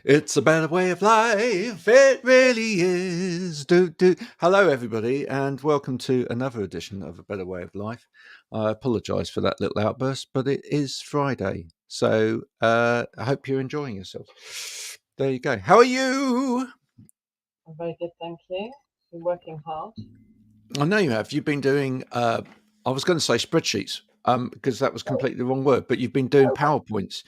It's a better way of life. It really is. Hello, everybody, and welcome to another edition of A Better Way of Life. I apologise for that little outburst, but it is Friday, so I hope you're enjoying yourself. There you go. How are you? I'm very good, thank you. Been working hard. I know you have. You've been doing. I was going to say spreadsheets, because that was completely the wrong word. But you've been doing PowerPoints,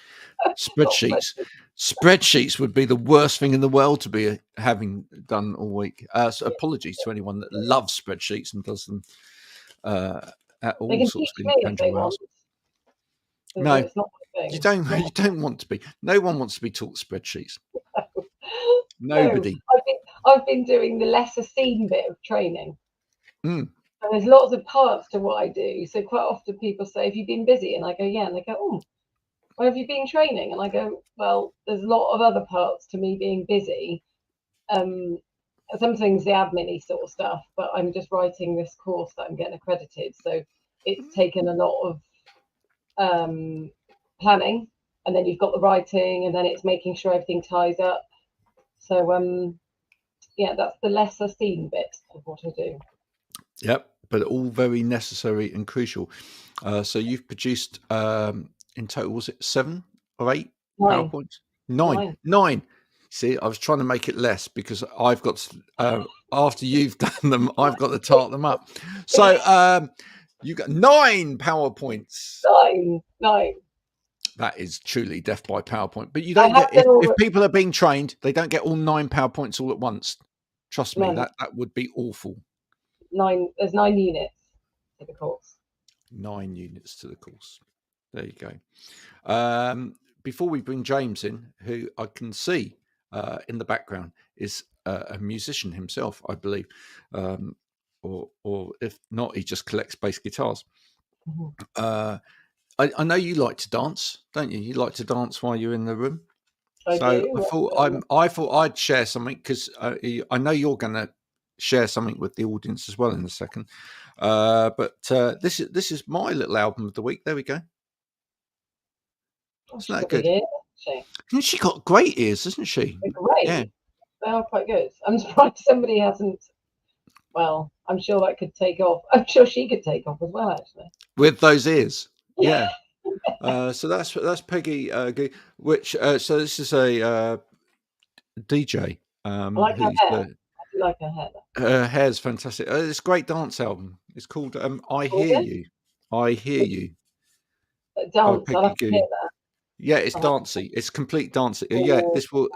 Not spreadsheets. Spreadsheets would be the worst thing in the world to be having done all week. So apologies to anyone that loves spreadsheets and does them at They all can sorts teach of me if they intangible hours. want. No, It's not my you thing. don't. Not You don't want to be. No one wants to be taught spreadsheets. my No, Nobody. I've been doing the lesser seen bit of training. Mm. And there's lots of parts to what I do. So quite often people say, "Have you been busy?" And I go, "Yeah." And they go, "Oh, where have you been training?" And I go, "Well, there's a lot of other parts to me being busy. Um, some things the admin sort of stuff, but I'm just writing this course that I'm getting accredited. So it's taken a lot of planning, and then you've got the writing, and then it's making sure everything ties up. So yeah, that's the lesser seen bit of what I do. Yep, but all very necessary and crucial. So you've produced in total, was it 7 or 8 Nine, PowerPoints? Nine. See, I was trying to make it less because I've got after you've done them, I've got to tart them up. So you got 9 PowerPoints. nine. That is truly death by PowerPoint. But you don't get if people are being trained, they don't get all 9 PowerPoints all at once. Trust me, that would be awful. 9. There's 9 units to the course. 9 units to the course. There you go. Before we bring James in, who I can see in the background is a musician himself, I believe, or if not, he just collects bass guitars. Mm-hmm. I know you like to dance, don't you? You like to dance while you're in the room. I thought I'd share something because I know you're going to share something with the audience as well in a second. But this is my little album of the week. There we go. Isn't that good? And she got great ears, isn't she? They're great. Yeah. They are quite good. I'm surprised somebody hasn't. Well, I'm sure that could take off. I'm sure she could take off as well, actually. With those ears. Yeah. So that's Peggy, which so this is a DJ. I like her hair. I do like her hair. Her hair's fantastic. It's a great dance album. It's called I Hear You. I Hear You. Dance. I'll have to hear that. Yeah, it's dancey. It's complete dancing. Yeah,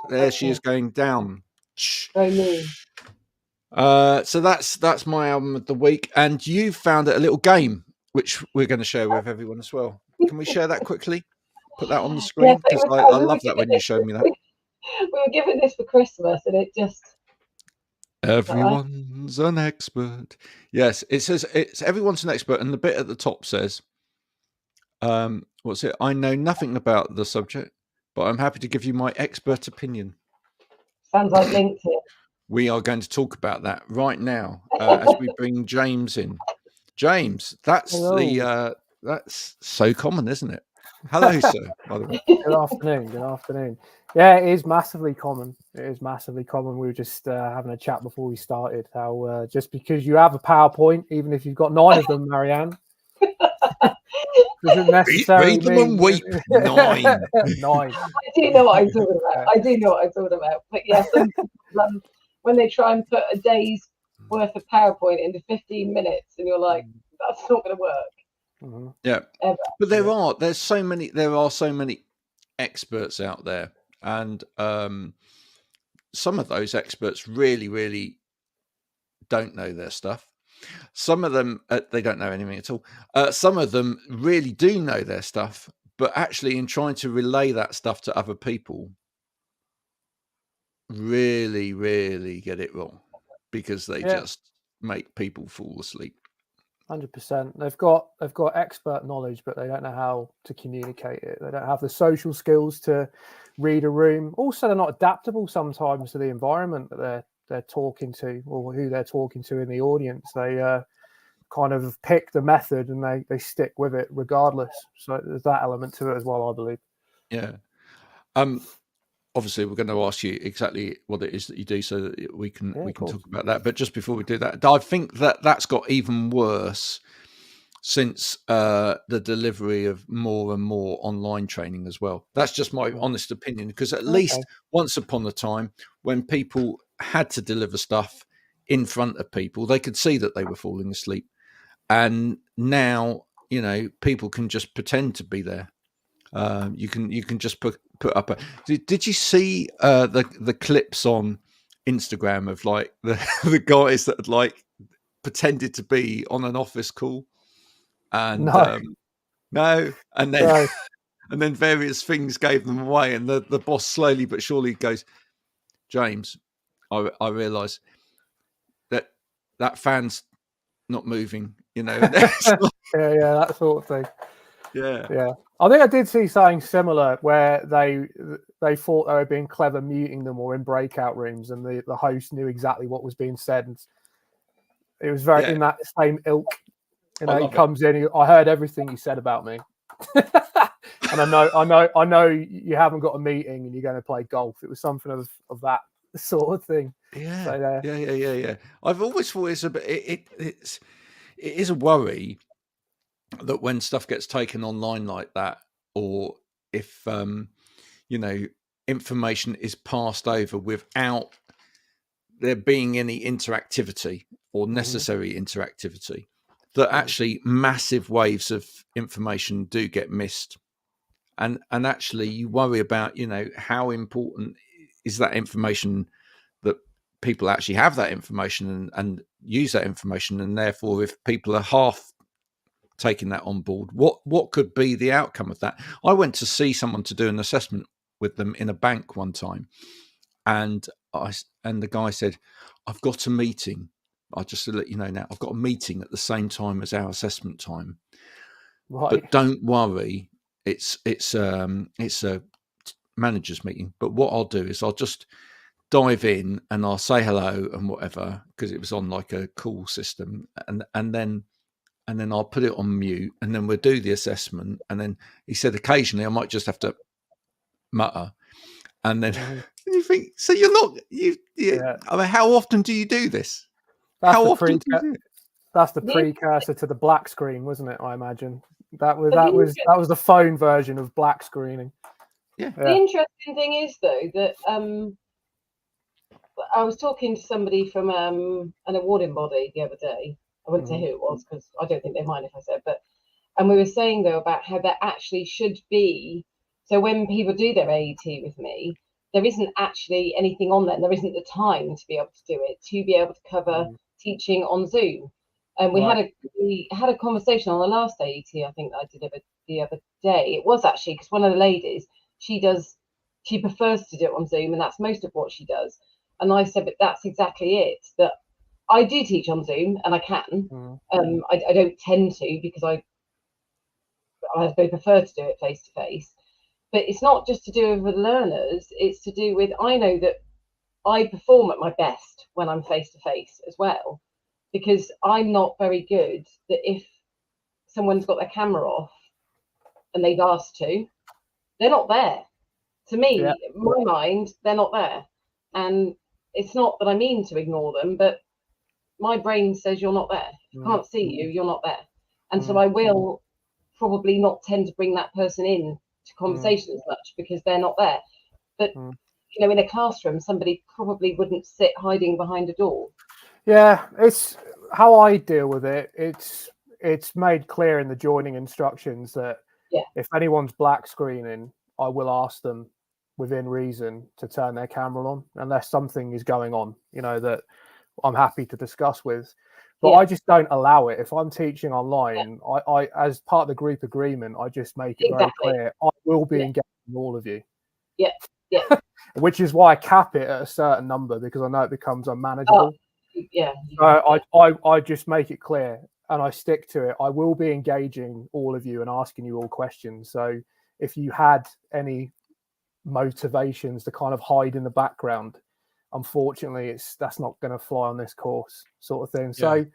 there she is going down. Very mean. So that's my album of the week, and you found it a little game which we're going to share with everyone as well. Can we share that quickly? Put that on the screen because I love that when you showed me that. We were given this for Christmas, and it just. Everyone's an expert. Yes, it says it's everyone's an expert, and the bit at the top says, what's it? I know nothing about the subject, but I'm happy to give you my expert opinion. Sounds like LinkedIn. We are going to talk about that right now as we bring James in. James, that's that's so common, isn't it? Hello, sir. By the way. Good afternoon. Good afternoon. Yeah, it is massively common. It is massively common. We were just having a chat before we started. How just because you have a PowerPoint, even if you've got 9 of them, Marianne, doesn't necessarily read them and weep. 9. 9. I do know what I'm talking about. But yes, when they try and put a day's worth of PowerPoint into 15 minutes, and you're like, that's not going to work. Mm-hmm. Yeah, ever. But there are so many experts out there, and some of those experts really don't know their stuff. Some of them they don't know anything at all. Some of them really do know their stuff, but actually in trying to relay that stuff to other people, really get it wrong because they just make people fall asleep. 100%. They've got expert knowledge, but they don't know how to communicate it. They don't have the social skills to read a room. Also, they're not adaptable sometimes to the environment that they're talking to or who they're talking to in the audience. They kind of pick the method and they stick with it regardless. So there's that element to it as well, I believe. Yeah. obviously we're going to ask you exactly what it is that you do, so that we can talk about that. But just before we do that, I think that's got even worse since the delivery of more and more online training as well. That's just my honest opinion, because at least once upon a time, when people had to deliver stuff in front of people, they could see that they were falling asleep. And now, people can just pretend to be there. You can just put up a. Did you see the clips on Instagram of like the guys that had like pretended to be on an office call, and no, and then No. and then various things gave them away, and the boss slowly but surely goes, James, I realise that fan's not moving, yeah, that sort of thing. Yeah. I think I did see something similar where they thought they were being clever muting them or in breakout rooms, and the host knew exactly what was being said. And it was very in that same ilk. He comes in. I heard everything you said about me, and I know you haven't got a meeting and you're going to play golf. It was something of that sort of thing. Yeah, so, yeah. I've always thought it's a bit. It is a worry that when stuff gets taken online like that, or if information is passed over without there being any interactivity or necessary interactivity, that actually massive waves of information do get missed. And actually you worry about, how important is that information, that people actually have that information and use that information. And therefore, if people are half taking that on board, what could be the outcome of that? I went to see someone to do an assessment with them in a bank one time. And the guy said, I've got a meeting. Just to let you know now, I've got a meeting at the same time as our assessment time. Right. But don't worry, it's a manager's meeting. But what I'll do is I'll just dive in and I'll say hello and whatever, because it was on like a call system, and then I'll put it on mute, and then we'll do the assessment. And then he said occasionally I might just have to mutter, and then you think, so you're not I mean, how often do you do this? That's how the often do you do it? That's the precursor to the black screen, wasn't it? I imagine that was the phone version of black screening. Yeah. The interesting thing is though that I was talking to somebody from an awarding body the other day. I wouldn't say who it was because I don't think they mind if I said, and we were saying though about how there actually should be. So when people do their AET with me, there isn't actually anything on there. And there isn't the time to be able to do it, to be able to cover teaching on Zoom. And we had a conversation on the last AET I think I did the other day. It was actually because one of the ladies, she prefers to do it on Zoom, and that's most of what she does. And I said, but that's exactly it. That I do teach on Zoom, and I can. I don't tend to because I prefer to do it face to face. But it's not just to do with learners. It's to do with, I know that I perform at my best when I'm face to face as well, because I'm not very good that if someone's got their camera off and they've asked to, they're not there. To me, in my mind, they're not there. And it's not that I mean to ignore them, but my brain says you're not there. If I can't see you, you're not there. And so I will probably not tend to bring that person in to conversation as much because they're not there. But in a classroom, somebody probably wouldn't sit hiding behind a door. Yeah, it's how I deal with it. It's made clear in the joining instructions that if anyone's black screening, I will ask them within reason to turn their camera on unless something is going on, that I'm happy to discuss with. But I just don't allow it. If I'm teaching online, I as part of the group agreement, I just make it very clear I will be engaging all of you. Yeah. Which is why I cap it at a certain number, because I know it becomes unmanageable. I just make it clear and I stick to it. I will be engaging all of you and asking you all questions. So if you had any motivations to kind of hide in the background, unfortunately that's not going to fly on this course, sort of thing. So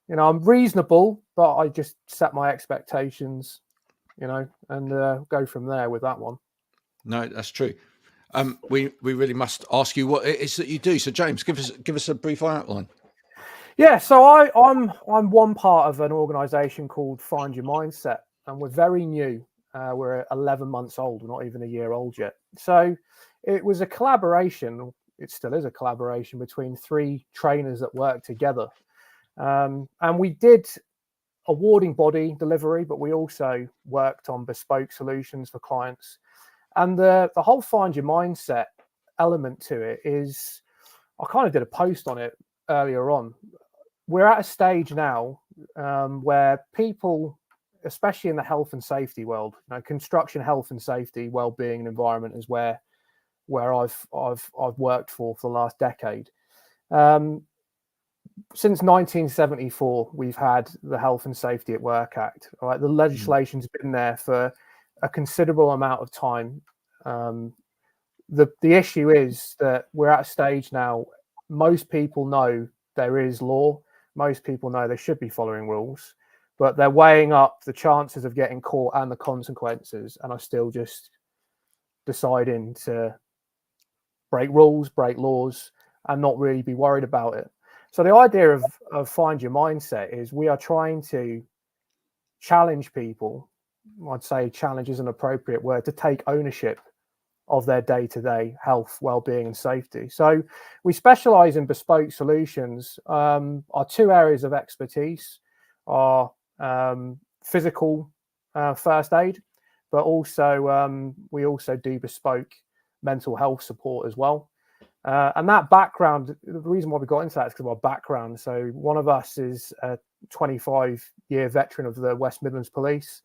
I'm reasonable, but I just set my expectations, and go from there with that one. No, that's true. We really must ask you what it is that you do. So, James, give us a brief outline. Yeah, so I'm one part of an organisation called Find Your Mindset, and we're very new. We're 11 months old. We're not even a year old yet. So it was a collaboration. It still is a collaboration between 3 trainers that work together, and we did awarding body delivery, but we also worked on bespoke solutions for clients. And the whole Find Your Mindset element to it is, I kind of did a post on it earlier on. We're at a stage now where people, especially in the health and safety world, construction, health and safety, well-being and environment is where I've worked for the last decade. Since 1974, we've had the Health and Safety at Work Act. Right, the legislation's been there for a considerable amount of time. The issue is that we're at a stage now. Most people know there is law. Most people know they should be following rules, but they're weighing up the chances of getting caught and the consequences, and are still just deciding to break rules, break laws, and not really be worried about it. So the idea of Find Your Mindset is we are trying to challenge people. I'd say challenge is an appropriate word, to take ownership of their day-to-day health, well-being and safety. So we specialize in bespoke solutions. Our 2 areas of expertise are physical first aid, but also we also do bespoke mental health support as well. And that background, the reason why we got into that is because of our background. So one of us is a 25-year veteran of the West Midlands Police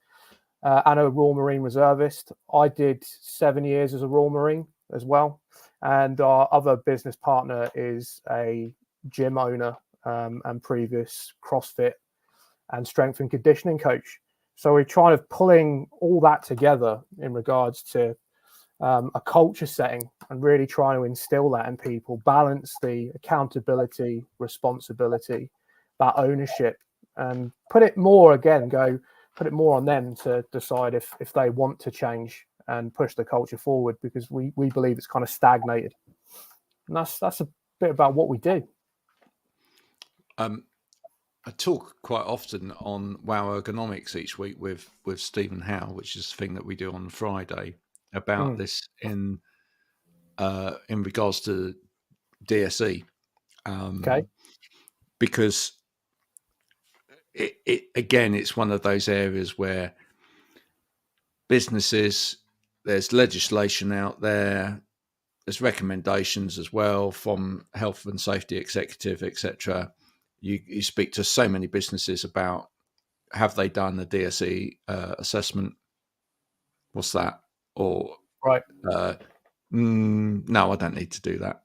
and a Royal Marine reservist. I did 7 years as a Royal Marine as well. And our other business partner is a gym owner and previous CrossFit and strength and conditioning coach. So we're trying to pulling all that together in regards to a culture setting and really trying to instill that in people, balance the accountability, responsibility, that ownership, and put it more on them to decide if they want to change and push the culture forward, because we believe it's kind of stagnated. And that's a bit about what we do. I talk quite often on Wow Ergonomics each week with Stephen Howe, which is the thing that we do on Friday, about this in regards to DSE. Okay. Because it again, it's one of those areas where businesses, there's legislation out there, there's recommendations as well from health and safety executive, etc. You speak to so many businesses about, have they done the DSE assessment? What's that? Or right? No, I don't need to do that.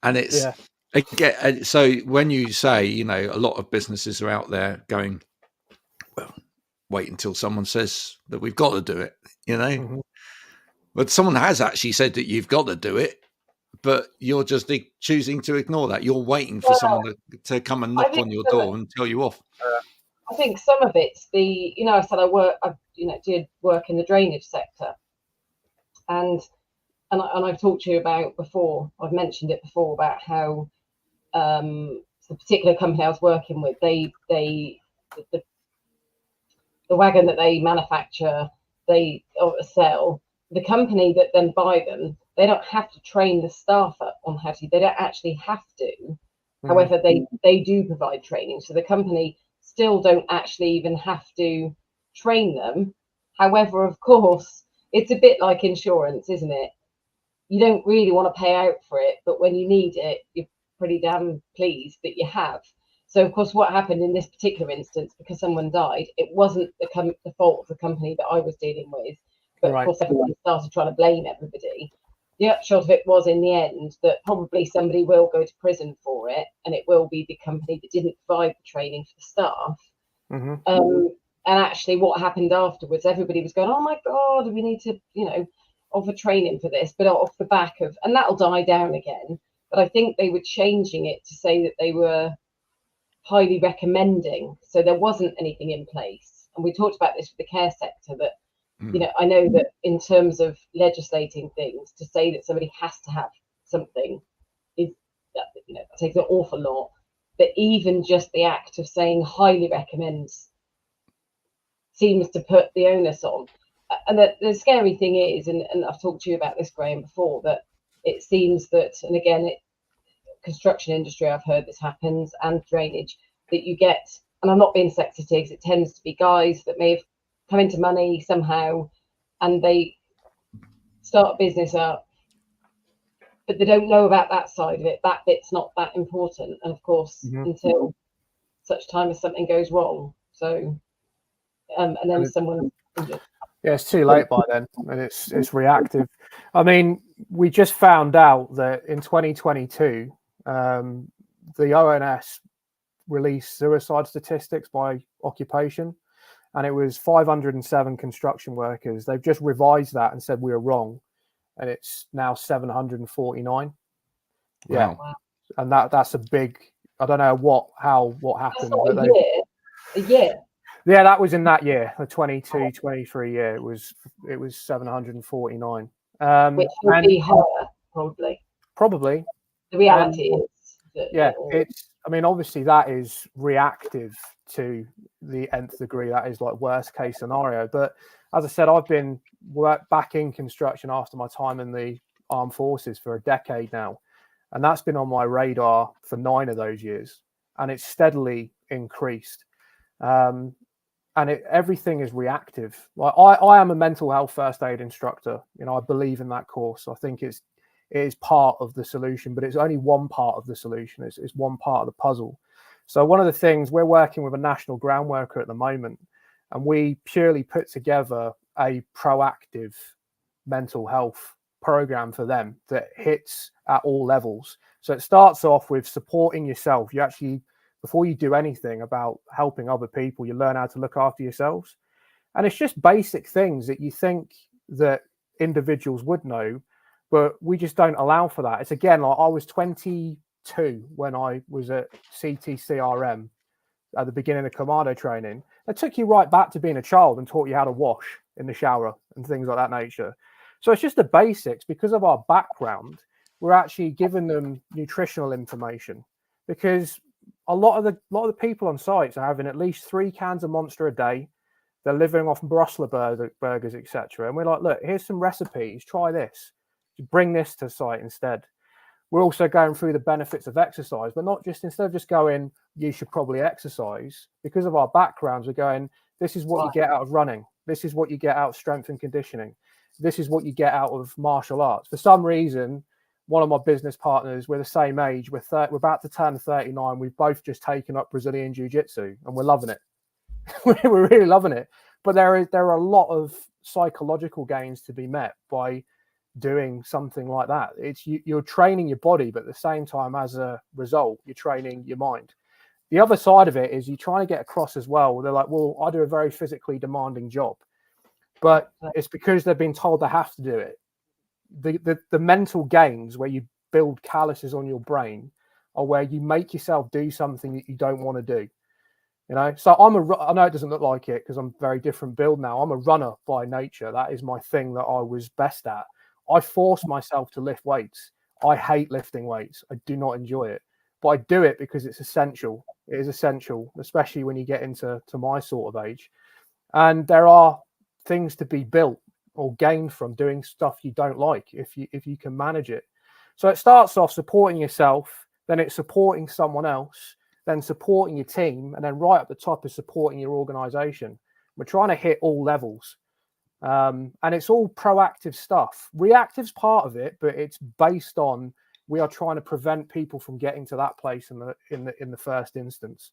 And it's again. So when you say, a lot of businesses are out there going, well, wait until someone says that we've got to do it. But someone has actually said that you've got to do it, but you're just choosing to ignore that. You're waiting for someone to come and knock on your door and tell you off. I think some of it's I said I did work in the drainage sector, and I've talked to you about before. I've mentioned it before about how the particular company I was working with, the wagon that they manufacture, they sell. The company that then buy them, they don't have to train the staff up on how to. They don't actually have to. However, they do provide training. So the company still don't actually even have to train them. However, of course, it's a bit like insurance, isn't it? You don't really want to pay out for it, but when you need it, you're pretty damn pleased that you have. So, of course, what happened in this particular instance, because someone died, it wasn't the fault of the company that I was dealing with. But, of course, everyone started trying to blame everybody. The upshot of it was, in the end, that probably somebody will go to prison for it, and it will be the company that didn't provide the training for the staff. And actually, what happened afterwards, everybody was going, oh, my God, we need to, offer training for this, but off the back of, and that'll die down again. But I think they were changing it to say that they were highly recommending. So there wasn't anything in place. And we talked about this with the care sector, that You know, I know that in terms of legislating things, to say that somebody has to have something is, you know, that takes an awful lot. But even just the act of saying highly recommends seems to put the onus on. And the scary thing is, and I've talked to you about this, Graham, before, that it seems that, and again, construction industry, I've heard this happens, and drainage, that you get, and I'm not being sexist here, because it tends to be guys that may have come into money somehow, and they start a business up, but they don't know about that side of it. That bit's not that important, and of course, until such time as something goes wrong. So, and then someone. Yeah, it's too late by then, and it's reactive. I mean, we just found out that in 2022, the ONS released suicide statistics by occupation, and it was 507 construction workers. They've just revised that and said we were wrong, and it's now 749. Yeah, wow. And that's a big. I don't know what happened. That's not a year. Yeah, that was in that year, the 22-23 year. It was 749. Which would be higher, probably. Probably. The reality is that, yeah, it's. I mean, obviously that is reactive to the nth degree. That is like worst case scenario. But as I said, I've been back in construction after my time in the armed forces for a decade now, and that's been on my radar for 9 of those years, and it's steadily increased. And everything is reactive. Like I am a mental health first aid instructor. You know, I believe in that course. I think it is part of the solution, but it's only one part of the solution. It's one part of the puzzle. So one of the things, we're working with a national ground worker at the moment, and we purely put together a proactive mental health program for them that hits at all levels. So it starts off with supporting yourself. You actually, before you do anything about helping other people, you learn how to look after yourselves. And it's just basic things that you think that individuals would know, but we just don't allow for that. It's again, like I was 22 when I was at CTCRM at the beginning of commando training. It took you right back to being a child and taught you how to wash in the shower and things like that nature. So it's just the basics. Because of our background, we're actually giving them nutritional information, because a lot of the people on sites are having at least 3 cans of Monster a day. They're living off Brussels burgers, etc. And we're like, look, here's some recipes. Try this. Bring this to site instead. We're also going through the benefits of exercise, but not just, instead of just going, you should probably exercise. Because of our backgrounds, we're going, this is what you get out of running. This is what you get out of strength and conditioning. This is what you get out of martial arts. For some reason, one of my business partners, we're the same age, we're about to turn 39. We've both just taken up Brazilian Jiu-Jitsu, and we're loving it. We're really loving it. But there are a lot of psychological gains to be met by doing something like that. It's you're training your body, but at the same time, as a result, you're training your mind. The other side of it is you're trying to get across as well. They're like, well, I do a very physically demanding job, but it's because they've been told they have to do it. The mental gains where you build calluses on your brain are where you make yourself do something that you don't want to do. You know, so I know it doesn't look like it because I'm very different build now. I'm a runner by nature. That is my thing that I was best at. I force myself to lift weights. I hate lifting weights. I do not enjoy it, but I do it because it's essential. It is essential, especially when you get into my sort of age. And there are things to be built or gained from doing stuff you don't like if you can manage it. So it starts off supporting yourself, then it's supporting someone else, then supporting your team, and then right at the top is supporting your organization. We're trying to hit all levels. And it's all proactive stuff. Reactive's part of it, but it's based on, we are trying to prevent people from getting to that place in the first instance.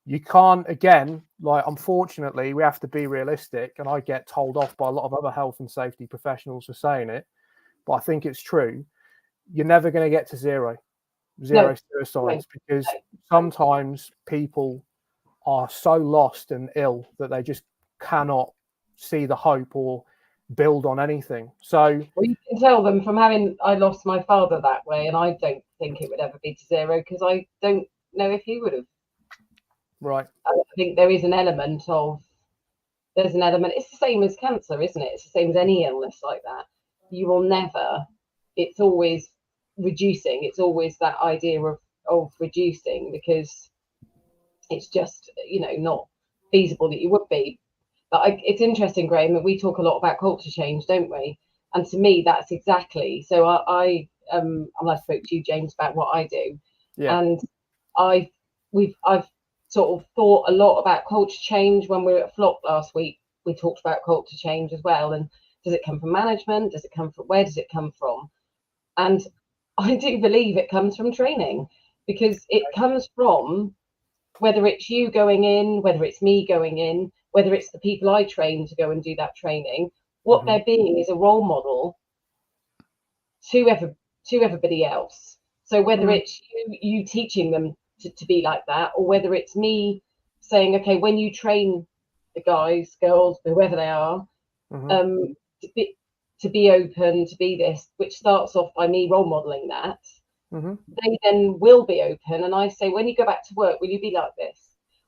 You can't, again, like, unfortunately, we have to be realistic, and I get told off by a lot of other health and safety professionals for saying it, but I think it's true. You're never going to get to zero suicides, because sometimes people are so lost and ill that they just cannot see the hope or build on anything. So you can tell them from I lost my father that way, and I don't think it would ever be to zero, because I don't know if he would have. Right. I think there is an element of there's an element. It's the same as cancer, isn't it? It's the same as any illness like that. You will never. It's always reducing. It's always that idea of reducing, because it's just, not feasible that you would be. But it's interesting, Graham, that we talk a lot about culture change, don't we? And to me, that's exactly. So I spoke to you, James, about what I do, and I've sort of thought a lot about culture change. When we were at Flock last week, we talked about culture change as well. And does it come from management? Does it come from, where does it come from? And I do believe it comes from training, because it comes from, whether it's you going in, whether it's me going in, whether it's the people I train to go and do that training, what they're being is a role model to everybody else. So whether it's you teaching them to be like that, or whether it's me saying, okay, when you train the guys, girls, whoever they are, to be open, to be this, which starts off by me role modeling that, they then will be open. And I say, when you go back to work, will you be like this?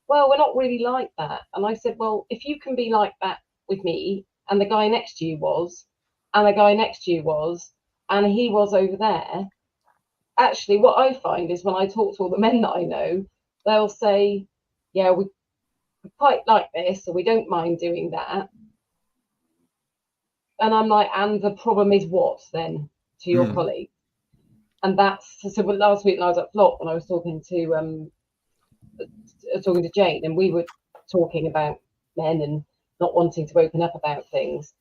Well, we're not really like that. And I said, well, if you can be like that with me, and the guy next to you was, and the guy next to you was, and he was over there, actually what I find is when I talk to all the men that I know, they'll say, yeah, we quite like this, or we don't mind doing that. And I'm like, and the problem is what then to your colleague? And that's, so last week when I was at Flock, when I was talking to Jane, and we were talking about men and not wanting to open up about things,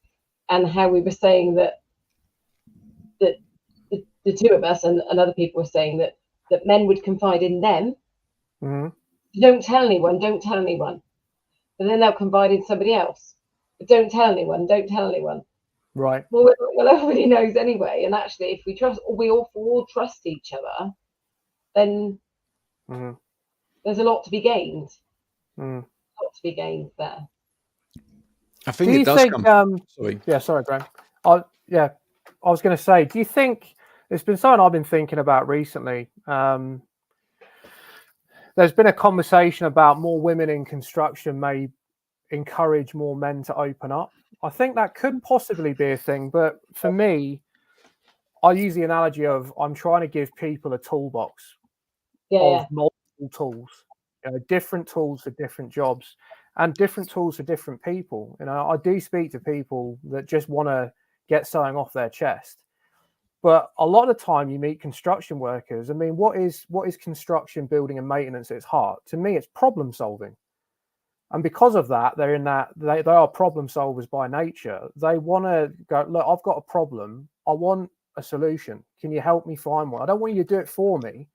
and how we were saying that the two of us and other people were saying that men would confide in them. Don't tell anyone. But then they'll confide in somebody else. But don't tell anyone. Right. Well, everybody knows anyway. And actually, if we trust, or we all trust each other, then there's a lot to be gained. A lot to be gained there. I think it does come. Sorry. Yeah, sorry, Graham. I was going to say, do you think it's been something I've been thinking about recently? There's been a conversation about more women in construction may encourage more men to open up. I think that could possibly be a thing, but for me, I use the analogy of I'm trying to give people a toolbox of multiple tools, different tools for different jobs and different tools for different people. I do speak to people that just want to get something off their chest, but a lot of the time you meet construction workers. I mean, what is construction, building and maintenance at its heart? To me, it's problem solving. And because of that, they are problem solvers by nature. They want to go, look, I've got a problem. I want a solution. Can you help me find one? I don't want you to do it for me.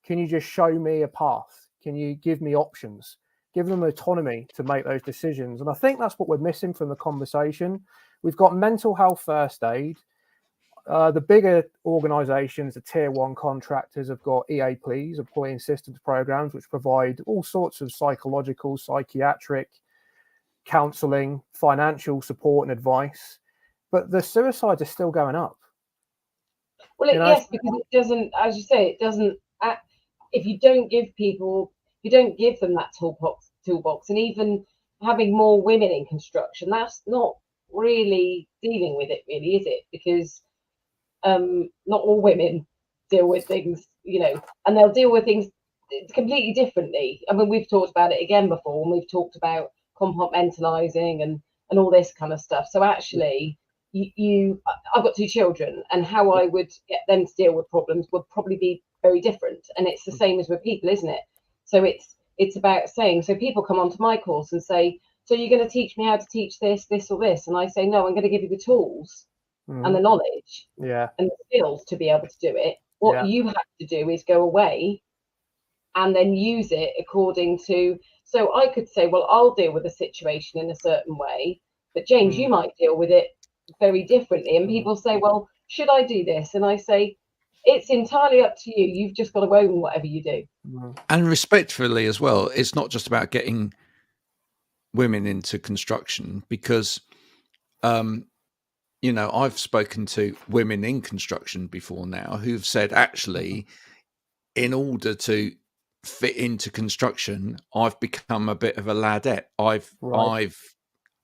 Can you just show me a path? Can you give me options? Give them autonomy to make those decisions. And I think that's what we're missing from the conversation. We've got mental health first aid. The bigger organizations, the tier one contractors, have got EAPs, employee assistance programs, which provide all sorts of psychological, psychiatric counseling, financial support and advice. But the suicides are still going up. Well, yes, because it doesn't, as you say, it doesn't, if you don't give them that toolbox, and even having more women in construction, that's not really dealing with it, really, is it? Because not all women deal with things, and they'll deal with things completely differently. I mean, we've talked about it again before, and we've talked about compartmentalizing and all this kind of stuff. So actually, I've got 2 children, and how I would get them to deal with problems would probably be very different. And it's the same as with people, isn't it? So it's about saying, so people come onto my course and say, so you're going to teach me how to teach this or this? And I say, no, I'm going to give you the tools and the knowledge and the skills to be able to do it. What you have to do is go away and then use it according to, so I could say, well, I'll deal with a situation in a certain way, but James, you might deal with it very differently. And people say, well, should I do this? And I say, it's entirely up to you. You've just got to own whatever you do. And respectfully as well, it's not just about getting women into construction, because I've spoken to women in construction before now who've said, actually, in order to fit into construction, I've become a bit of a ladette.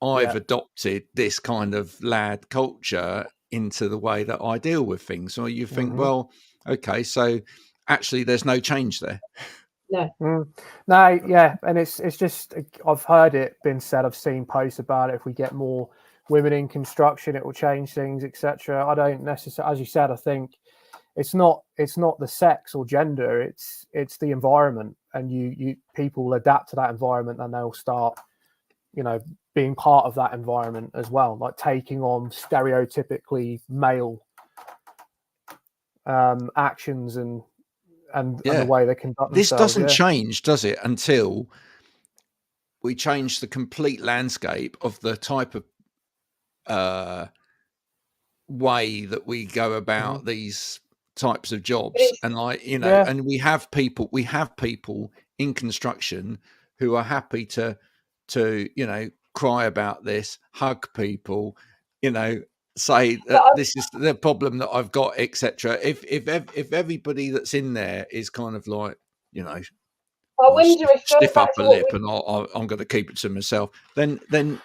I've adopted this kind of lad culture into the way that I deal with things. So you think, well, okay, so actually there's no change there. No. No, yeah, and it's just, I've heard it been said, I've seen posts about it. If we get more women in construction, it will change things, etc. I don't necessarily, as you said, I think it's not the sex or gender, it's the environment, and you people adapt to that environment, and they'll start, you know, being part of that environment as well, like taking on stereotypically male actions and the way they conduct this themselves. Doesn't change, does it, until we change the complete landscape of the type of way that we go about these types of jobs. And and we have people in construction who are happy to cry about this, hug people, say that this is the problem that I've got, etc. If everybody that's in there is kind of like, I wonder if stiff upper lip and I'm going to keep it to myself, then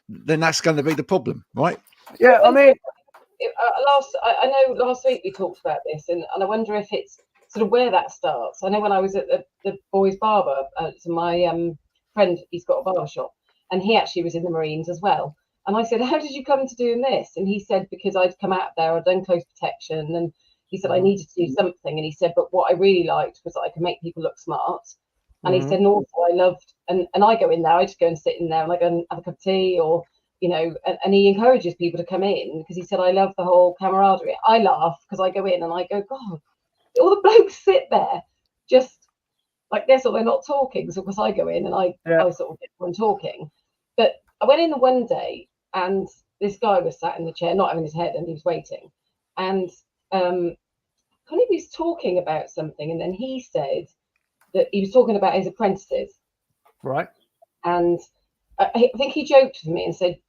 that's going to be the problem, right? Yeah, I mean, I know last week we talked about this, and I wonder if it's sort of where that starts. I know when I was at the boys' barber, so my friend, he's got a barber shop, and he actually was in the Marines as well. And I said, how did you come to doing this? And he said, because I'd come out there, I'd done close protection, and he said I needed to do something. And he said, but what I really liked was that I could make people look smart. And he said, and also I loved, and I go in there, I just go and sit in there, and I go and have a cup of tea, or and he encourages people to come in, because he said, I love the whole camaraderie. I laugh because I go in and I go, God, all the blokes sit there just like this, or they're not talking. So because I go in and I sort of get one talking. But I went in the one day, and this guy was sat in the chair, not having his head, and he was waiting. And kind of he was talking about something, and then he said that he was talking about his apprentices. Right. And I think he joked with me and said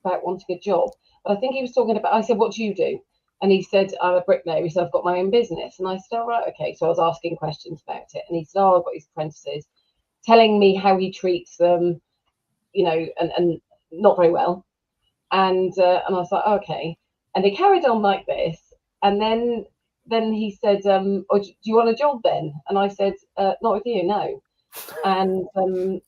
about wanting a job. But I think he was talking about, I said, what do you do? And he said, I'm a bricklayer. He said, I've got my own business. And I said, oh, right, okay. So I was asking questions about it. And he said, oh, I've got his apprentices, telling me how he treats them, and not very well. And I was like, oh, okay. And they carried on like this. And then he said, oh, do you want a job then? And I said, not with you, no. And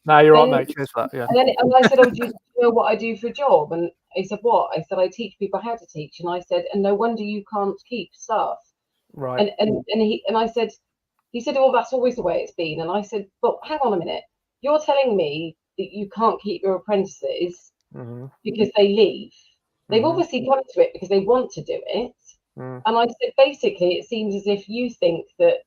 no, you're right, mate. Cheers for that. Yeah. And I said, oh, do you know what I do for a job? And he said, what? I said, I teach people how to teach. And I said, and no wonder you can't keep staff. Right. And I said, he said, well, that's always the way it's been. And I said, but hang on a minute, you're telling me that you can't keep your apprentices because they leave. They've obviously come to it because they want to do it. And I said, basically, it seems as if you think that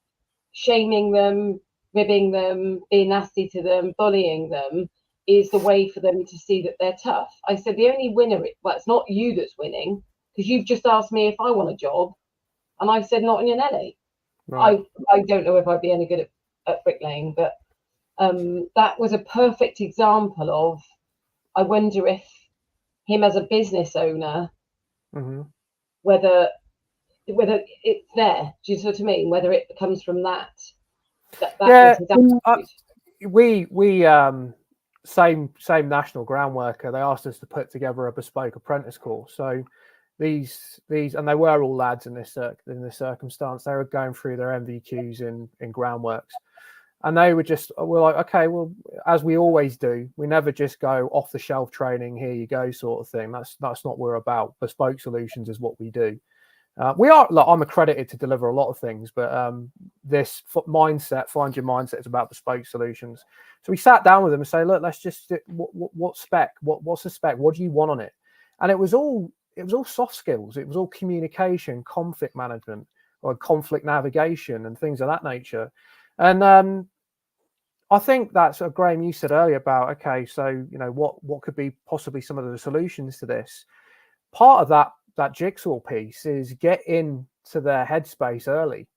shaming them, ribbing them, being nasty to them, bullying them is the way for them to see that they're tough. I said, the only winner, well, it's not you that's winning, because you've just asked me if I want a job. And I said, not in your Nelly. Right. I don't know if I'd be any good at bricklaying, but that was a perfect example of, I wonder if him as a business owner, whether it's there, do you see what I mean? Whether it comes from that we same national ground worker, they asked us to put together a bespoke apprentice course. So these and they were all lads in this circumstance. They were going through their MVQs in groundworks, and they we're like, okay, well, as we always do, we never just go off the shelf training, here you go sort of thing. That's not what we're about. Bespoke solutions is what we do. I'm accredited to deliver a lot of things, but this mindset, find your mindset, is about bespoke solutions. So we sat down with them and say, look, let's just what spec, what's the spec, what do you want on it? And it was all soft skills. It was all communication, conflict management, or conflict navigation, and things of that nature. And I think that's what Graham, you said earlier about, okay, so what could be possibly some of the solutions to this. Part of that jigsaw piece is get into their headspace early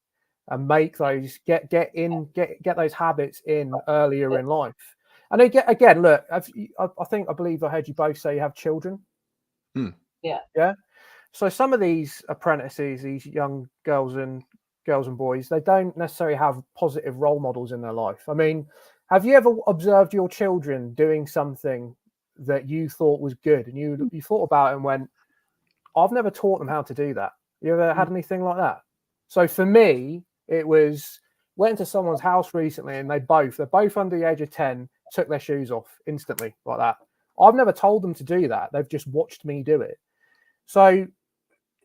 and make those get those habits in earlier in life. And again, look, I believe I heard you both say you have children. Yeah. So some of these apprentices, these young girls and boys, they don't necessarily have positive role models in their life. I mean, have you ever observed your children doing something that you thought was good, and you thought about it and went, I've never taught them how to do that. You ever had anything like that? So for me, it was, went to someone's house recently and they're both under the age of 10, took their shoes off instantly like that. I've never told them to do that. They've just watched me do it. So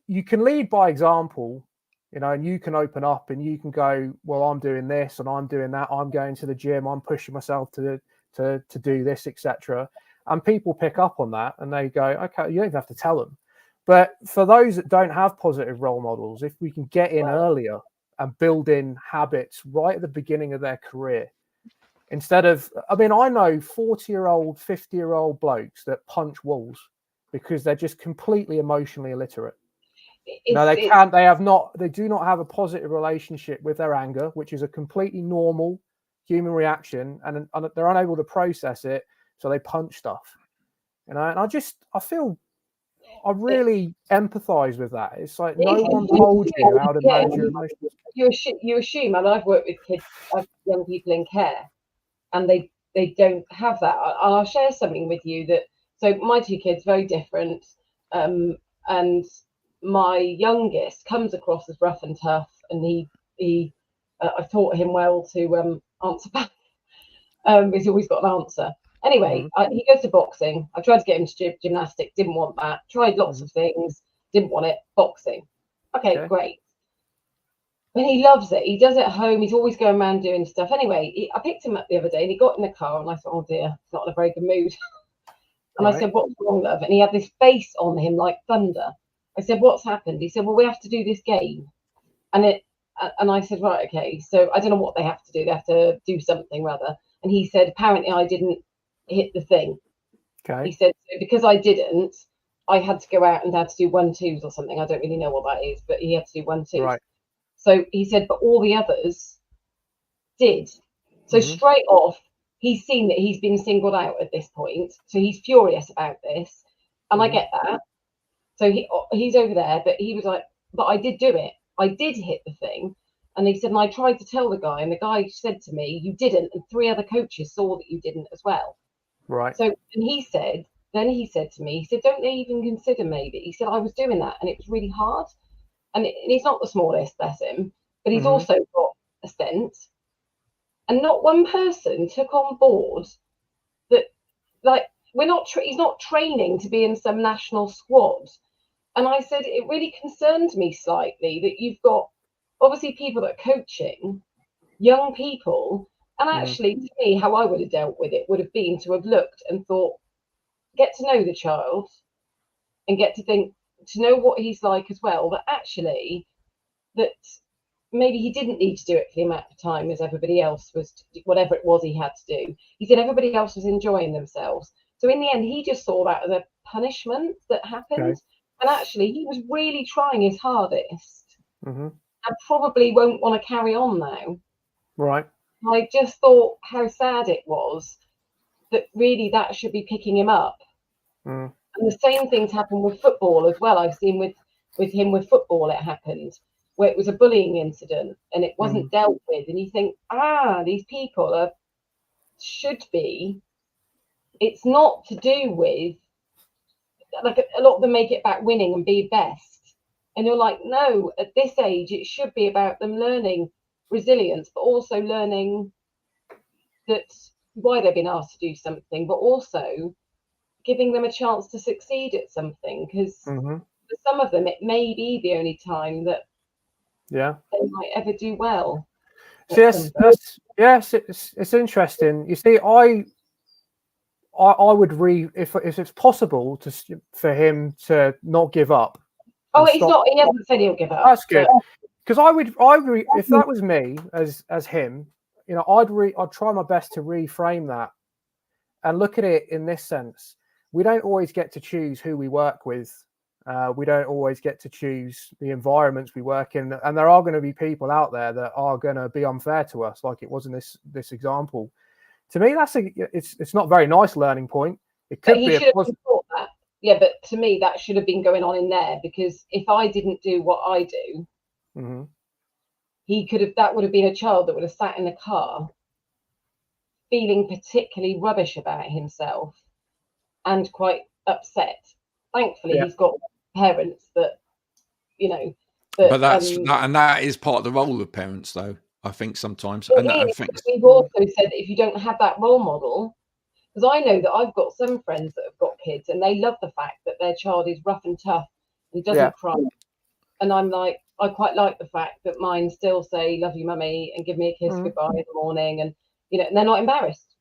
you can lead by example, you know, and you can open up and you can go, well, I'm doing this and I'm doing that. I'm going to the gym. I'm pushing myself to do this, etc. And people pick up on that and they go, okay, you don't even have to tell them. But for those that don't have positive role models, if we can get in earlier and build in habits right at the beginning of their career, instead of, I mean, I know 40-year-old, 50-year-old blokes that punch walls because they're just completely emotionally illiterate. No, they do not have a positive relationship with their anger, which is a completely normal human reaction, and they're unable to process it, so they punch stuff. You know, and I really empathize with that. It's like no one told you how to manage your emotions. You assume, and I've worked with kids, young people in care, and they don't have that. I'll share something with you that. So my two kids, very different, and my youngest comes across as rough and tough, and he I've taught him well to answer back. He's always got an answer. Anyway, he goes to boxing. I tried to get him to gymnastics, didn't want that. Tried lots of things, didn't want it. Boxing. Okay, great. But he loves it. He does it at home. He's always going around doing stuff. Anyway, I picked him up the other day and he got in the car and I thought, oh dear, he's not in a very good mood. And I said, what's wrong, love? And he had this face on him like thunder. I said, what's happened? He said, well, we have to do this game. And I said, right, okay. So I don't know what they have to do. They have to do something rather. And he said, apparently I didn't hit the thing. He said, because I didn't, I had to go out and had to do 1-2s or something. I don't really know what that is, but he had to do 1-2s. Right. So he said, but all the others did. So straight off, he's seen that he's been singled out at this point. So he's furious about this. And I get that. So he's over there, but he was like, but I did do it. I did hit the thing. And he said, and I tried to tell the guy, and the guy said to me, you didn't. And 3 other coaches saw that you didn't as well. Right. So, and he said to me, he said, don't they even consider maybe? He said, I was doing that and it was really hard. And he's not the smallest, bless him, but he's also got a stent. And not one person took on board that, like, he's not training to be in some national squad. And I said, it really concerned me slightly that you've got obviously people that are coaching young people. And actually, to me, how I would have dealt with it would have been to have looked and thought, get to know the child and get to know what he's like as well. But actually, that maybe he didn't need to do it for the amount of time as everybody else was, whatever it was he had to do. He said everybody else was enjoying themselves. So in the end, he just saw that as a punishment that happened. Okay. And actually, he was really trying his hardest and probably won't want to carry on now. Right. I just thought how sad it was that really that should be picking him up. And the same things happen with football as well. I've seen with him with football, it happened where it was a bullying incident and it wasn't dealt with. And you think, these people should be. It's not to do with, like a lot of them make it about winning and be best. And you're like, no, at this age, it should be about them learning resilience, but also learning that why they've been asked to do something, but also giving them a chance to succeed at something. Because for some of them, it may be the only time that they might ever do well. Yes, it's interesting. You see, I would if it's possible for him to not give up. Oh, he's not. He hasn't said he'll give up. That's good. Because I would if that was me as him, you know, I'd try my best to reframe that and look at it in this sense. We don't always get to choose who we work with. We don't always get to choose the environments we work in, and there are going to be people out there that are going to be unfair to us, like it was in this example. To me, it's not a very nice learning point. It could be a positive. Yeah, but to me, that should have been going on in there, because if I didn't do what I do, that would have been a child that would have sat in the car feeling particularly rubbish about himself. and quite upset. Thankfully, he's got parents that, you know. But that is part of the role of parents, though. I think sometimes, and I think we've also said that if you don't have that role model, because I know that I've got some friends that have got kids, and they love the fact that their child is rough and tough and doesn't cry. And I'm like, I quite like the fact that mine still say "love you, mummy" and give me a kiss goodbye in the morning, and and they're not embarrassed.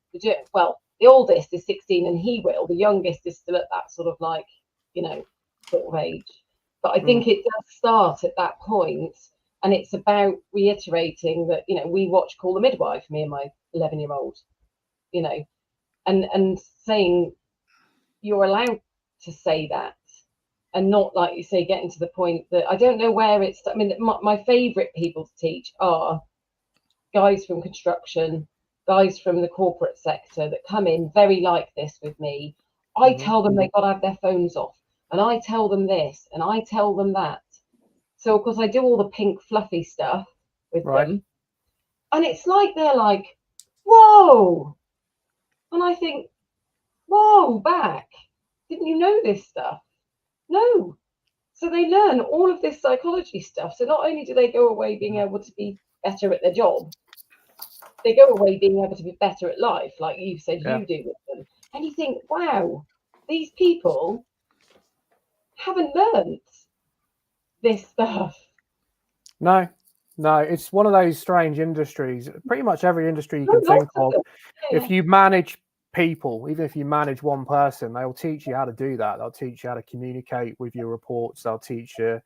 Well, the oldest is 16, and he will. The youngest is still at that sort of like, sort of age. But I think it does start at that point, and it's about reiterating that we watch Call the Midwife, me and my 11-year-old, and saying you're allowed to say that. And not, like you say, getting to the point that I don't know where it's. I mean, my favourite people to teach are guys from construction, guys from the corporate sector that come in very like this with me. I tell them they got to have their phones off, and I tell them this, and I tell them that. So, of course, I do all the pink fluffy stuff with them, and it's like they're like, "Whoa," and I think, "Whoa, back! Didn't you know this stuff?" No. So they learn all of this psychology stuff. So not only do they go away being able to be better at their job, they go away being able to be better at life, like you've said you do with them. And you think, wow, these people haven't learned this stuff. No, it's one of those strange industries. Pretty much every industry you can think of. If you manage people, even if you manage one person, they'll teach you how to do that. They'll teach you how to communicate with your reports. They'll teach you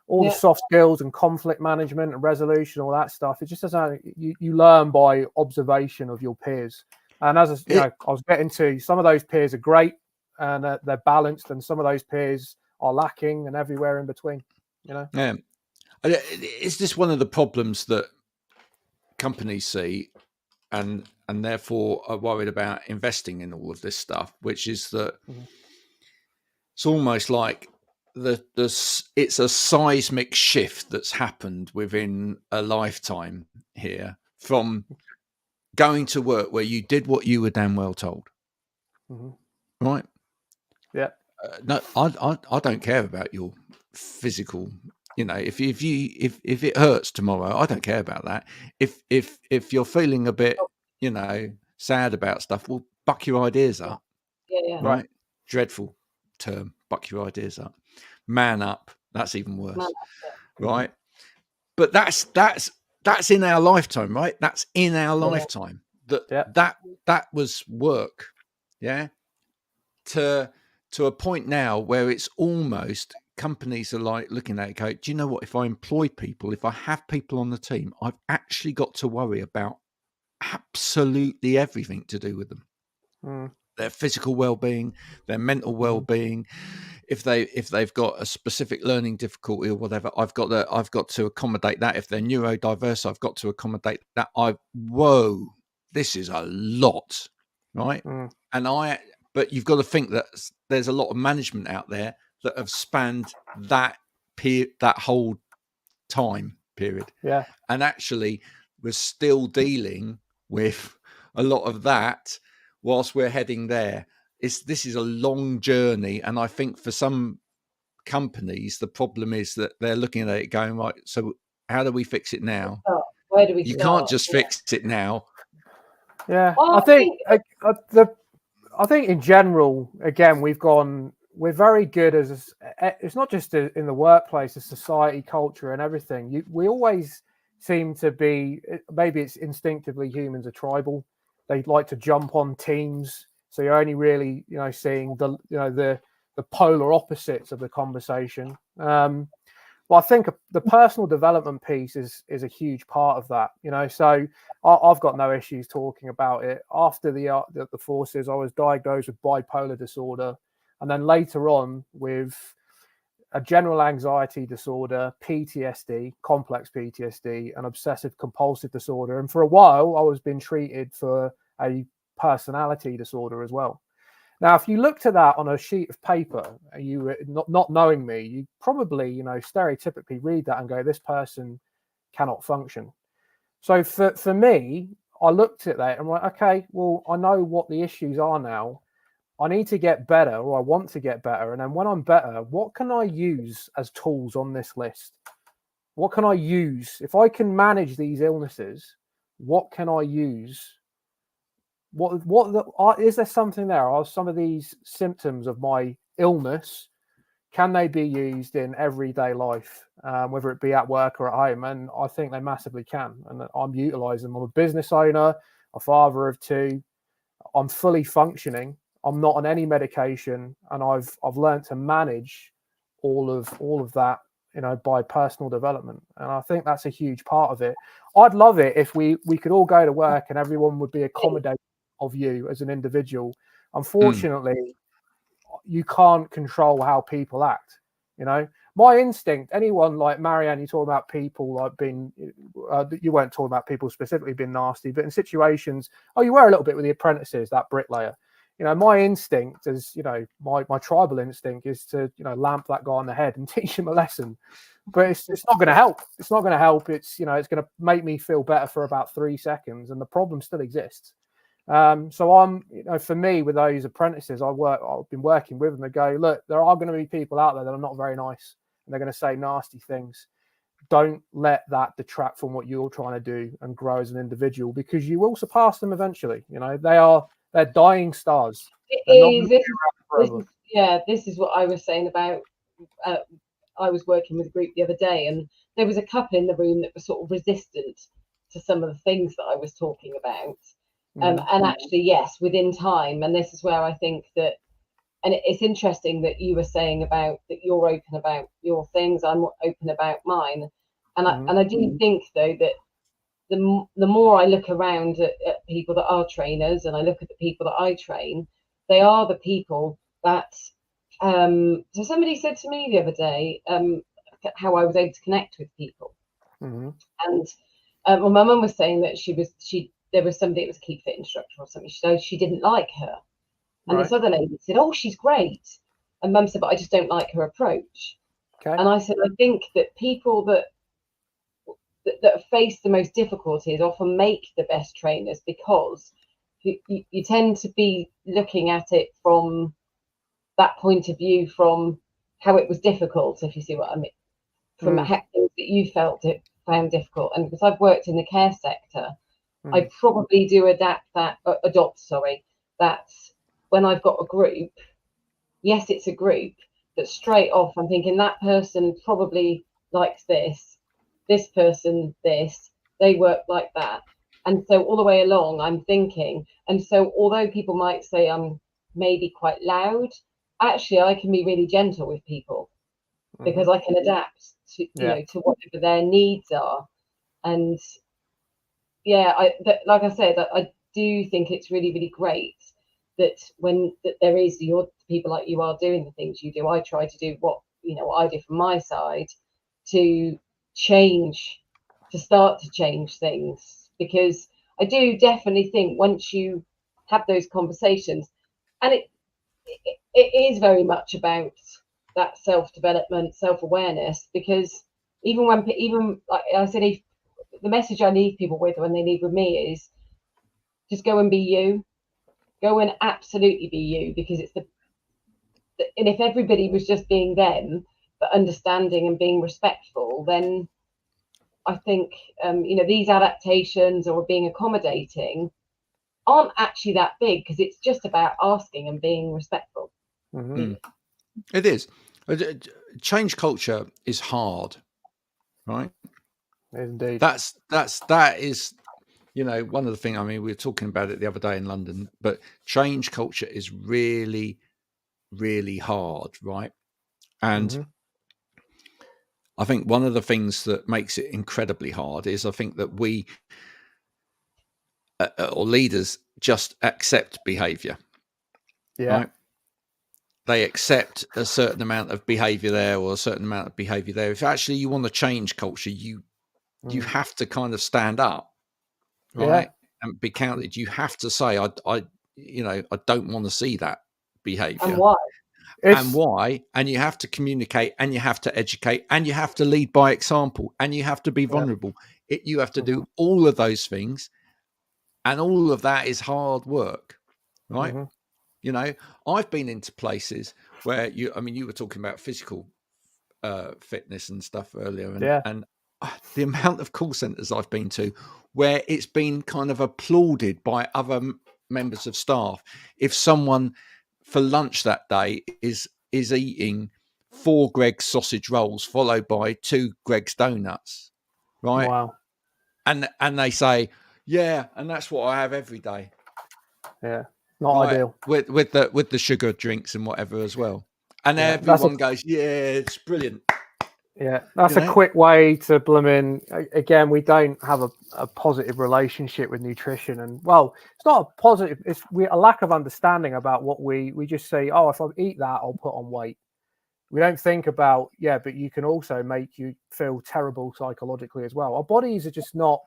all the soft skills and conflict management and resolution, all that stuff. It just doesn't. You learn by observation of your peers. And as I was getting to, some of those peers are great and they're balanced, and some of those peers are lacking, and everywhere in between. Yeah. Is this one of the problems that companies see, and therefore are worried about investing in all of this stuff, which is that it's almost like it's a seismic shift that's happened within a lifetime here, from going to work where you did what you were damn well told, right? Yeah. No, I don't care about your physical. If it hurts tomorrow, I don't care about that. If you're feeling a bit, sad about stuff, well, buck your ideas up. Yeah. Right. Dreadful term. Buck your ideas up. Man up. That's even worse. Right. But that's in our lifetime, right? That's in our lifetime. That was work. Yeah. To a point now where it's almost, companies are like looking at it, go, do you know what? If I employ people, if I have people on the team, I've actually got to worry about absolutely everything to do with them. Their physical well-being, their mental well-being. If they've got a specific learning difficulty or whatever, I've got to accommodate that. If they're neurodiverse, I've got to accommodate that. Whoa, this is a lot, right? But you've got to think that there's a lot of management out there that have spanned that whole time period. Yeah. And actually we're still dealing with a lot of that whilst we're heading there. This is a long journey. And I think for some companies, the problem is that they're looking at it going, right, so how do we fix it now? Where do we You start? can't just fix it now. Yeah. I think in general, again, we're very good as it's not just in the workplace, the society, culture, and everything. We always seem to be, maybe it's instinctively, humans are tribal. They like to jump on teams, so you're only really seeing the polar opposites of the conversation. Well, I think the personal development piece is a huge part of that. So I've got no issues talking about it. After the forces, I was diagnosed with bipolar disorder, and then later on with a general anxiety disorder, PTSD, complex PTSD, and obsessive compulsive disorder. And for a while, I was being treated for a personality disorder as well. Now, if you looked at that on a sheet of paper, you not knowing me, you probably, stereotypically read that and go, this person cannot function. So for me, I looked at that and went, okay, well, I know what the issues are now. I need to get better, or I want to get better. And then when I'm better, what can I use as tools on this list? What can I use? If I can manage these illnesses, what can I use? Is there something there? Are some of these symptoms of my illness, can they be used in everyday life, whether it be at work or at home? And I think they massively can. And I'm utilizing them. I'm a business owner, a father of 2. I'm fully functioning. I'm not on any medication, and I've learned to manage all of that, by personal development. And I think that's a huge part of it. I'd love it if we could all go to work and everyone would be accommodating of you as an individual. Unfortunately, you can't control how people act. My instinct, anyone like Marianne, you talk about people like being, you weren't talking about people specifically being nasty, but in situations, you were a little bit with the apprentices, that bricklayer. My instinct is, my tribal instinct is to, lamp that guy on the head and teach him a lesson. But it's not going to help. It's not going to help. It's, it's going to make me feel better for about 3 seconds, and the problem still exists. So I'm, for me, with those apprentices I've been working with, and they go, look, there are going to be people out there that are not very nice, and they're going to say nasty things. Don't let that detract from what you're trying to do and grow as an individual, because you will surpass them eventually. They're dying stars. This is what I was saying about. I was working with a group the other day, and there was a couple in the room that were sort of resistant to some of the things that I was talking about. And actually, yes, within time, and this is where I think that, and it's interesting that you were saying about that you're open about your things, I'm open about mine, and I do think though that the more I look around at people that are trainers, and I look at the people that I train, they are the people that. So somebody said to me the other day how I was able to connect with people, and well, my mum was saying that there was somebody that was a Keep Fit instructor or something. She didn't like her. And this other lady said, oh, she's great. And mum said, but I just don't like her approach. Okay. And I said, I think that people that face the most difficulties often make the best trainers, because you tend to be looking at it from that point of view, from how it was difficult, if you see what I mean, from how things that you found difficult. And because I've worked in the care sector, I probably do adopt that when I've got a group, yes, it's a group, but straight off I'm thinking that person probably likes this person this, they work like that. And so all the way along I'm thinking, and so although people might say I'm maybe quite loud, actually I can be really gentle with people, because I can adapt to to whatever their needs are. And like I said, I do think it's really, really great that there is people like you are doing the things you do. I try to do what I do from my side to start to change things, because I do definitely think once you have those conversations, and it is very much about that self-development, self-awareness, because even like I said, if the message I leave people with when they leave with me is just go and be you. Go and absolutely be you, because it's and if everybody was just being them, but understanding and being respectful, then I think, these adaptations or being accommodating aren't actually that big, because it's just about asking and being respectful. It is. Change culture is hard, right? Indeed. That is, one of the things, we were talking about it the other day in London, but change culture is really, really hard, right? And I think one of the things that makes it incredibly hard is I think that we or leaders just accept behavior. Yeah. Right? They accept a certain amount of behavior there or a certain amount of behavior there. If actually you want to change culture, you have to kind of stand up, right? And be counted. You have to say, I don't want to see that behavior. And why? And you have to communicate, and you have to educate, and you have to lead by example, and you have to be vulnerable. You have to do all of those things, and all of that is hard work, right? You know, I've been into places where you were talking about physical fitness and stuff earlier, and the amount of call centers I've been to where it's been kind of applauded by other members of staff if someone for lunch that day is eating 4 Greggs sausage rolls followed by 2 Greggs donuts, right? Wow. And they say, yeah, and that's what I have every day. Yeah, not ideal. With the sugar drinks and whatever as well. And everyone goes, yeah, it's brilliant. Yeah, that's a quick way to blooming. Again, we don't have a positive relationship with nutrition, and well, it's not a positive. It's a lack of understanding about what we just say. Oh, if I eat that, I'll put on weight. We don't think about but you can also make you feel terrible psychologically as well. Our bodies are just not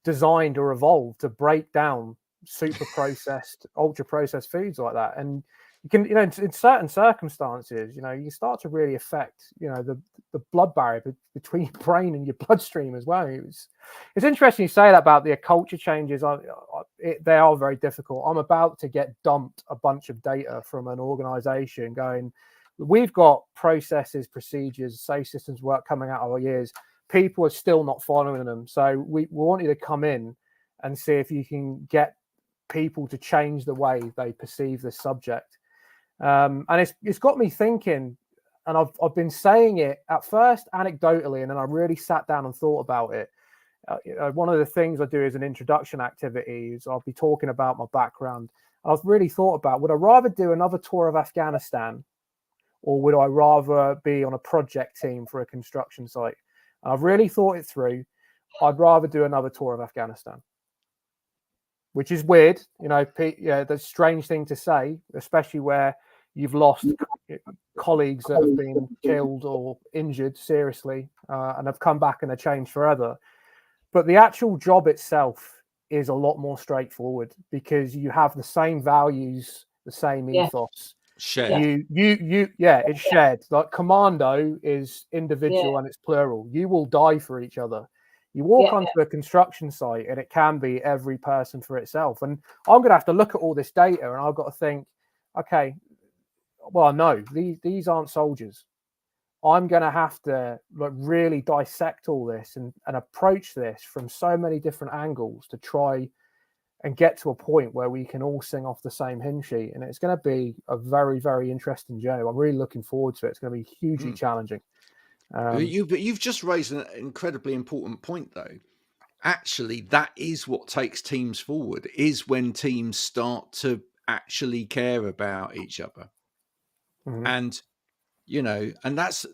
designed or evolved to break down super processed, ultra processed foods like that, and you can, in certain circumstances, you start to really affect, the blood barrier between your brain and your bloodstream as well. It's interesting you say that about the culture changes. They are very difficult. I'm about to get dumped a bunch of data from an organization going, we've got processes, procedures, safe systems work coming out of our ears. People are still not following them. So we want you to come in and see if you can get people to change the way they perceive this subject. And it's got me thinking, and I've been saying it at first anecdotally, and then I really sat down and thought about it. One of the things I do as an introduction activity is I'll be talking about my background. I've really thought about, would I rather do another tour of Afghanistan, or would I rather be on a project team for a construction site? And I've really thought it through. I'd rather do another tour of Afghanistan, which is weird. That's a strange thing to say, especially where you've lost colleagues that have been killed or injured seriously and have come back and are changed forever. But the actual job itself is a lot more straightforward because you have the same values, the same ethos. Shared. It's shared. Like commando is individual and it's plural. You will die for each other. You walk onto a construction site and it can be every person for itself. And I'm going to have to look at all this data and I've got to think, okay, well, no, these aren't soldiers. I'm going to have to really dissect all this and approach this from so many different angles to try and get to a point where we can all sing off the same hymn sheet. And it's going to be a very, very interesting journey. I'm really looking forward to it. It's going to be hugely challenging. But you've just raised an incredibly important point, though. Actually, that is what takes teams forward, is when teams start to actually care about each other. Mm-hmm. And, and that's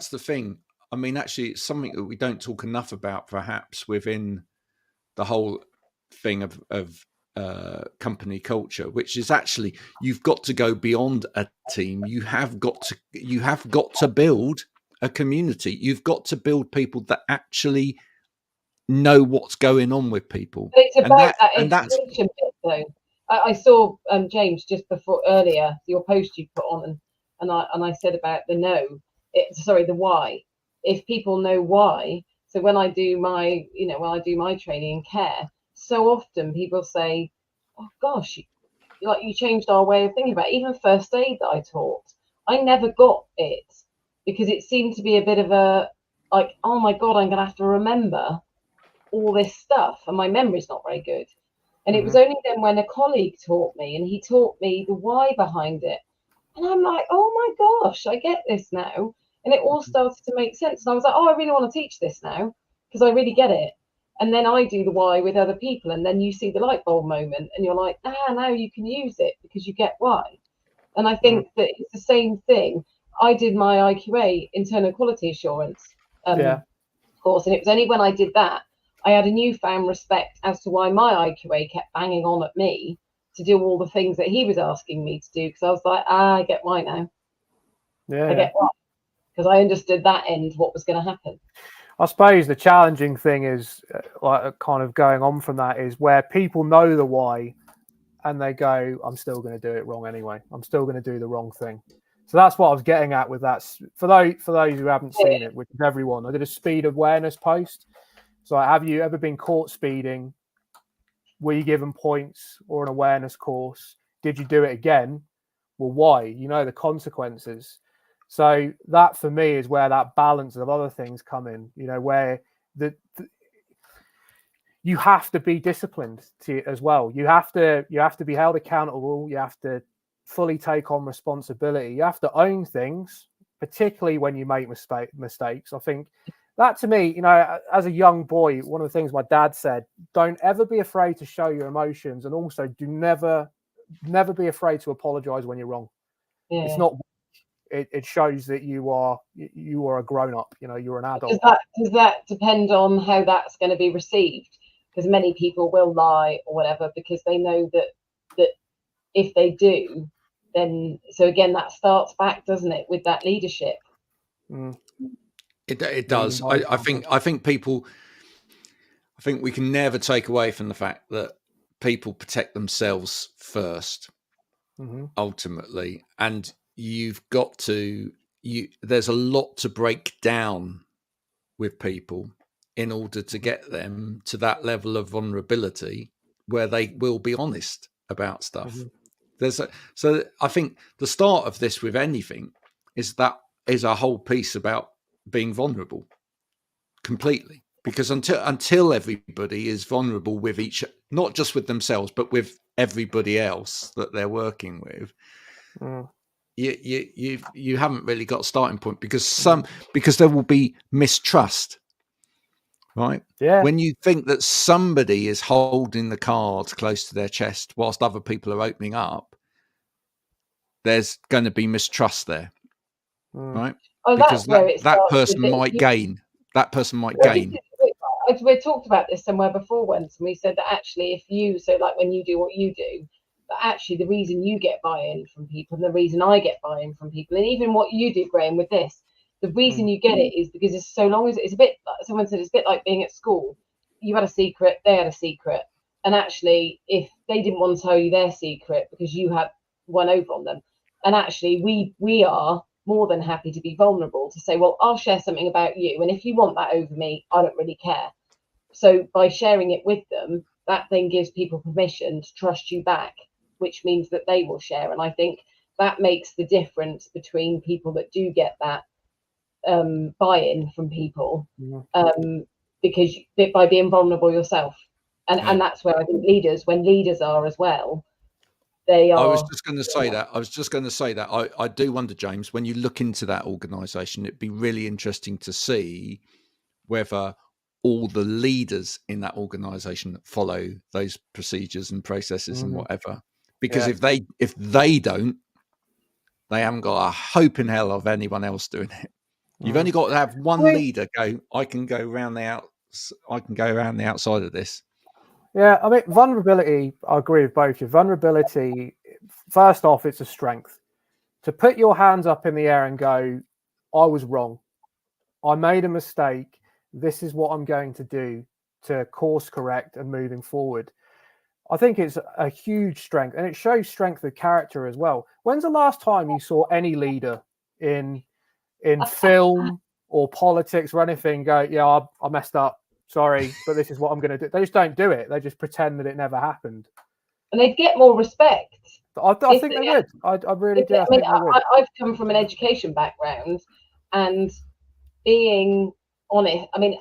the thing. I mean, actually, it's something that we don't talk enough about, perhaps, within the whole thing of company culture, which is actually you've got to go beyond a team. You have got to build a community. You've got to build people that actually know what's going on with people. But it's about that education bit, though. I saw James just before earlier your post you put on, and I said about the the why. If people know why, so when I do my training and care, so often people say, "Oh gosh, you changed our way of thinking about it." Even first aid that I taught. I never got it because it seemed to be a bit of a like, oh my God, I'm going to have to remember all this stuff, and my memory's not very good. And it was only then when a colleague taught me, and he taught me the why behind it, and I'm like, oh my gosh, I get this now. And it all started to make sense. And I was like, oh, I really want to teach this now because I really get it. And then I do the why with other people, and then you see the light bulb moment, and you're like, now you can use it because you get why. And I think that it's the same thing. I did my IQA, internal quality assurance course, and it was only when I did that I had a newfound respect as to why my IQA kept banging on at me to do all the things that he was asking me to do, because I was like, I get why now. I get why, because I understood that end, what was going to happen. I suppose the challenging thing is kind of going on from that is where people know the why and they go, I'm still going to do it wrong anyway. I'm still going to do the wrong thing. So that's what I was getting at with that. For those who haven't seen it, which is everyone, I did a speed awareness post. So have you ever been caught speeding? Were you given points or an awareness course? did you do it again? Well, why? You know the consequences. So that for me is where that balance of other things come in, you know, where you have to be disciplined as well. You have to be held accountable. You have to fully take on responsibility. You have to own things, particularly when you make mistakes. I think that, to me, you know, as a young boy, one of the things my dad said, don't ever be afraid to show your emotions, and also do never be afraid to apologize when you're wrong. Yeah. It's not. It shows that you are a grown up. You know, you're an adult. Does that depend on how that's going to be received? Because many people will lie or whatever because they know that if they do, then so again that starts back, doesn't it, with that leadership? It does. I think we can never take away from the fact that people protect themselves first, ultimately, and you've got to. There's a lot to break down with people in order to get them to that level of vulnerability where they will be honest about stuff. So I think the start of this with anything is a whole piece about being vulnerable completely, because until everybody is vulnerable with not just with themselves, but with everybody else that they're working with, you haven't really got a starting point, because there will be mistrust. Right. Yeah. When you think that somebody is holding the cards close to their chest whilst other people are opening up, there's going to be mistrust there. Right. Oh, because that person might gain. That person might gain. We talked about this somewhere before once, and we said that actually like when you do what you do, but actually the reason you get buy-in from people and the reason I get buy-in from people, and even what you do, Graham, with this, the reason you get it is because it's so long as it's a bit, someone said it's a bit like being at school. You had a secret, they had a secret. And actually, if they didn't want to tell you their secret because you had one over on them, and actually we are more than happy to be vulnerable, to say, well, I'll share something about you. And if you want that over me, I don't really care. So by sharing it with them, that then gives people permission to trust you back, which means that they will share. And I think that makes the difference between people that do get that buy-in from people, because by being vulnerable yourself, and that's where I think when leaders are as well, they are. I was just going to say that. I do wonder, James, when you look into that organisation, it'd be really interesting to see whether all the leaders in that organisation follow those procedures and processes and whatever. Because if they don't, they haven't got a hope in hell of anyone else doing it. You've only got to have one leader go, I can go around the outside of this. Yeah, I mean, vulnerability, I agree with both of you. Vulnerability, first off, it's a strength. To put your hands up in the air and go, I was wrong. I made a mistake. This is what I'm going to do to course correct and moving forward. I think it's a huge strength, and it shows strength of character as well. When's the last time you saw any leader in film or politics or anything go, yeah, I messed up, sorry, but this is what I'm going to do? They just don't do it. They just pretend that it never happened. And they'd get more respect. I think they would. I really do. I've come from an education background, and being honest, I mean,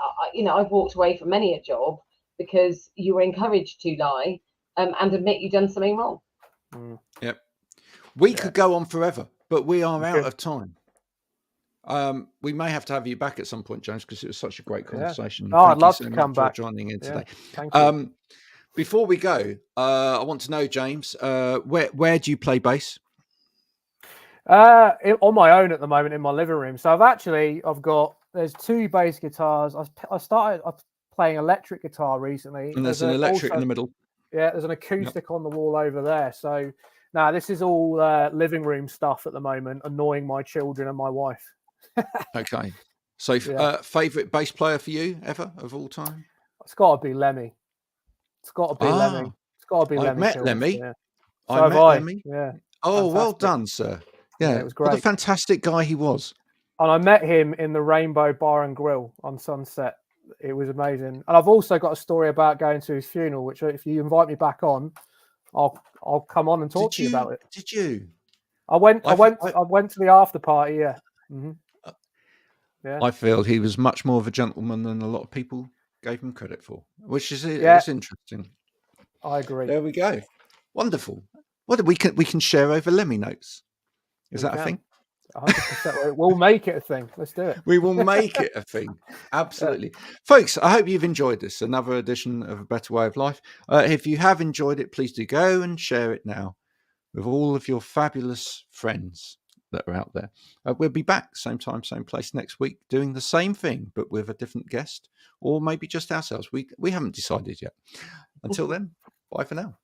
I've walked away from many a job because you were encouraged to lie and admit you've done something wrong. Yep. We could go on forever, but we are out of time. We may have to have you back at some point, James, because it was such a great conversation. Oh, I'd love to come back for joining in today. Thank you. Before we go, I want to know, James, where do you play bass? On my own at the moment in my living room. So there's two bass guitars. I started playing electric guitar recently. And there's an electric in the middle. Yeah, there's an acoustic on the wall over there. So now this is all living room stuff at the moment, annoying my children and my wife. Okay. So favourite bass player for you ever of all time? It's got to be Lemmy. It's got to be Lemmy. It's got to be Lemmy. I've met Lemmy. Yeah. I met Lemmy. Yeah. Oh, fantastic. Well done, sir. Yeah, it was great. What a fantastic guy he was. And I met him in the Rainbow Bar and Grill on Sunset. It was amazing. And I've also got a story about going to his funeral, which if you invite me back on, I'll come on and talk to you about it. Did you? I went to the after party. Yeah. Mm-hmm. Yeah. I feel he was much more of a gentleman than a lot of people gave him credit for, which is it's interesting. I agree. There we go. Wonderful. What we can share over Lemmy notes. Is that a thing? 100%. We'll make it a thing. Let's do it. We will make it a thing. Absolutely. Yeah. Folks, I hope you've enjoyed this. Another edition of A Better Way of Life. If you have enjoyed it, please do go and share it now with all of your fabulous friends that are out there. We'll be back same time, same place next week, doing the same thing, but with a different guest, or maybe just ourselves. We haven't decided yet. Until then, bye for now.